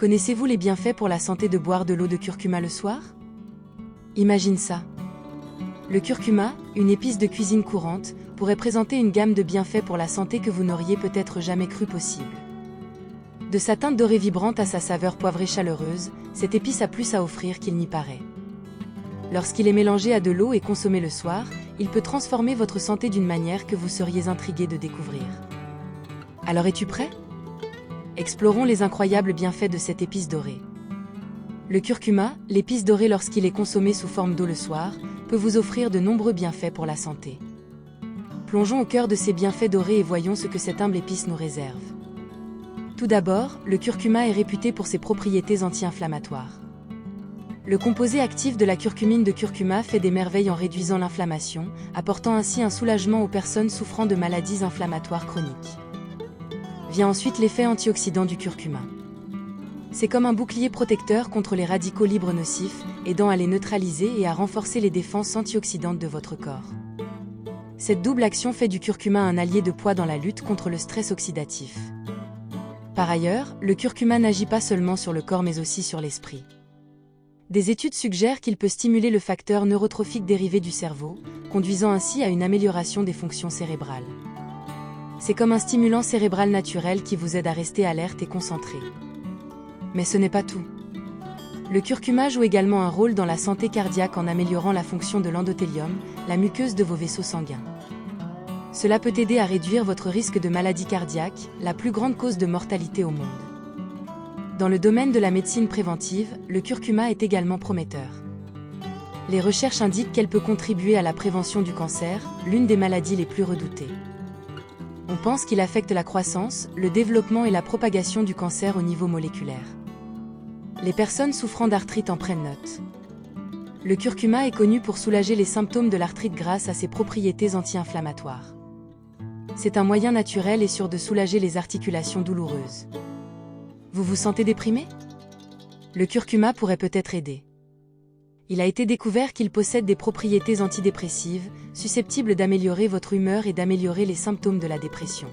Connaissez-vous les bienfaits pour la santé de boire de l'eau de curcuma le soir? Imagine ça. Le curcuma, une épice de cuisine courante, pourrait présenter une gamme de bienfaits pour la santé que vous n'auriez peut-être jamais cru possible. De sa teinte dorée vibrante à sa saveur poivrée chaleureuse, cette épice a plus à offrir qu'il n'y paraît. Lorsqu'il est mélangé à de l'eau et consommé le soir, il peut transformer votre santé d'une manière que vous seriez intrigué de découvrir. Alors es-tu prêt? Explorons les incroyables bienfaits de cette épice dorée. Le curcuma, l'épice dorée lorsqu'il est consommé sous forme d'eau le soir, peut vous offrir de nombreux bienfaits pour la santé. Plongeons au cœur de ces bienfaits dorés et voyons ce que cette humble épice nous réserve. Tout d'abord, le curcuma est réputé pour ses propriétés anti-inflammatoires. Le composé actif de la curcumine de curcuma fait des merveilles en réduisant l'inflammation, apportant ainsi un soulagement aux personnes souffrant de maladies inflammatoires chroniques. Vient ensuite l'effet antioxydant du curcuma. C'est comme un bouclier protecteur contre les radicaux libres nocifs, aidant à les neutraliser et à renforcer les défenses antioxydantes de votre corps. Cette double action fait du curcuma un allié de poids dans la lutte contre le stress oxydatif. Par ailleurs, le curcuma n'agit pas seulement sur le corps mais aussi sur l'esprit. Des études suggèrent qu'il peut stimuler le facteur neurotrophique dérivé du cerveau, conduisant ainsi à une amélioration des fonctions cérébrales. C'est comme un stimulant cérébral naturel qui vous aide à rester alerte et concentré. Mais ce n'est pas tout. Le curcuma joue également un rôle dans la santé cardiaque en améliorant la fonction de l'endothélium, la muqueuse de vos vaisseaux sanguins. Cela peut aider à réduire votre risque de maladie cardiaque, la plus grande cause de mortalité au monde. Dans le domaine de la médecine préventive, le curcuma est également prometteur. Les recherches indiquent qu'elle peut contribuer à la prévention du cancer, l'une des maladies les plus redoutées. On pense qu'il affecte la croissance, le développement et la propagation du cancer au niveau moléculaire. Les personnes souffrant d'arthrite en prennent note. Le curcuma est connu pour soulager les symptômes de l'arthrite grâce à ses propriétés anti-inflammatoires. C'est un moyen naturel et sûr de soulager les articulations douloureuses. Vous vous sentez déprimé? Le curcuma pourrait peut-être aider. Il a été découvert qu'il possède des propriétés antidépressives, susceptibles d'améliorer votre humeur et d'améliorer les symptômes de la dépression.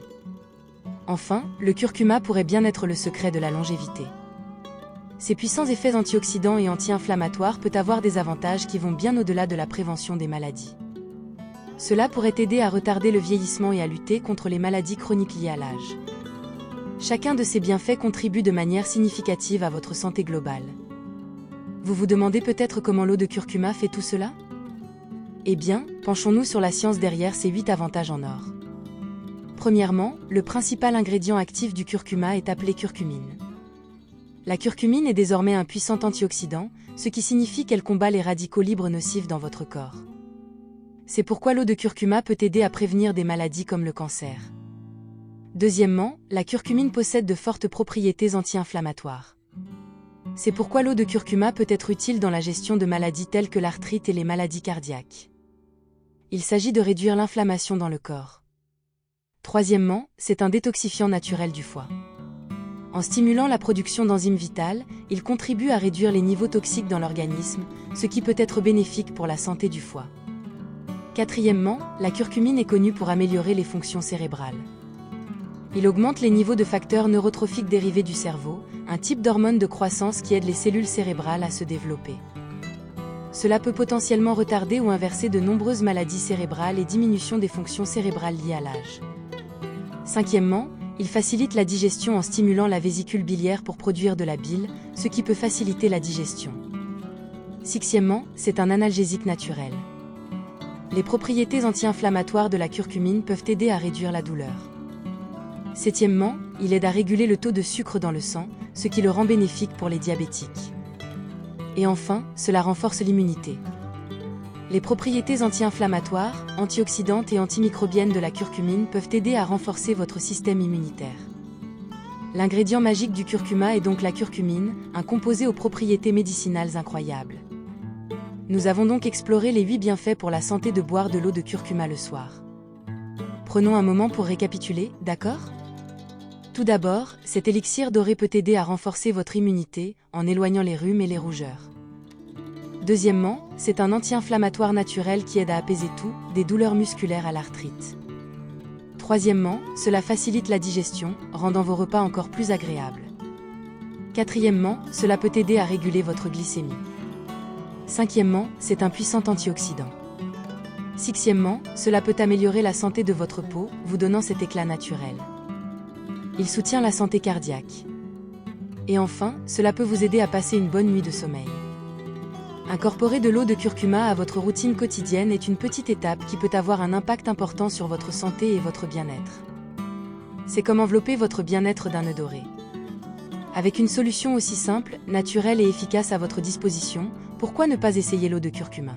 Enfin, le curcuma pourrait bien être le secret de la longévité. Ses puissants effets antioxydants et anti-inflammatoires peuvent avoir des avantages qui vont bien au-delà de la prévention des maladies. Cela pourrait aider à retarder le vieillissement et à lutter contre les maladies chroniques liées à l'âge. Chacun de ces bienfaits contribue de manière significative à votre santé globale. Vous vous demandez peut-être comment l'eau de curcuma fait tout cela? Eh bien, penchons-nous sur la science derrière ces 8 avantages en or. Premièrement, le principal ingrédient actif du curcuma est appelé curcumine. La curcumine est désormais un puissant antioxydant, ce qui signifie qu'elle combat les radicaux libres nocifs dans votre corps. C'est pourquoi l'eau de curcuma peut aider à prévenir des maladies comme le cancer. Deuxièmement, la curcumine possède de fortes propriétés anti-inflammatoires. C'est pourquoi l'eau de curcuma peut être utile dans la gestion de maladies telles que l'arthrite et les maladies cardiaques. Il s'agit de réduire l'inflammation dans le corps. Troisièmement, c'est un détoxifiant naturel du foie. En stimulant la production d'enzymes vitales, il contribue à réduire les niveaux toxiques dans l'organisme, ce qui peut être bénéfique pour la santé du foie. Quatrièmement, la curcumine est connue pour améliorer les fonctions cérébrales. Il augmente les niveaux de facteurs neurotrophiques dérivés du cerveau, un type d'hormone de croissance qui aide les cellules cérébrales à se développer. Cela peut potentiellement retarder ou inverser de nombreuses maladies cérébrales et diminution des fonctions cérébrales liées à l'âge. Cinquièmement, il facilite la digestion en stimulant la vésicule biliaire pour produire de la bile, ce qui peut faciliter la digestion. Sixièmement, c'est un analgésique naturel. Les propriétés anti-inflammatoires de la curcumine peuvent aider à réduire la douleur. Septièmement, il aide à réguler le taux de sucre dans le sang, ce qui le rend bénéfique pour les diabétiques. Et enfin, cela renforce l'immunité. Les propriétés anti-inflammatoires, antioxydantes et antimicrobiennes de la curcumine peuvent aider à renforcer votre système immunitaire. L'ingrédient magique du curcuma est donc la curcumine, un composé aux propriétés médicinales incroyables. Nous avons donc exploré les 8 bienfaits pour la santé de boire de l'eau de curcuma le soir. Prenons un moment pour récapituler, d'accord? Tout d'abord, cet élixir doré peut aider à renforcer votre immunité, en éloignant les rhumes et les rougeurs. Deuxièmement, c'est un anti-inflammatoire naturel qui aide à apaiser tout, des douleurs musculaires à l'arthrite. Troisièmement, cela facilite la digestion, rendant vos repas encore plus agréables. Quatrièmement, cela peut aider à réguler votre glycémie. Cinquièmement, c'est un puissant antioxydant. Sixièmement, cela peut améliorer la santé de votre peau, vous donnant cet éclat naturel. Il soutient la santé cardiaque. Et enfin, cela peut vous aider à passer une bonne nuit de sommeil. Incorporer de l'eau de curcuma à votre routine quotidienne est une petite étape qui peut avoir un impact important sur votre santé et votre bien-être. C'est comme envelopper votre bien-être d'un nœud doré. Avec une solution aussi simple, naturelle et efficace à votre disposition, pourquoi ne pas essayer l'eau de curcuma ?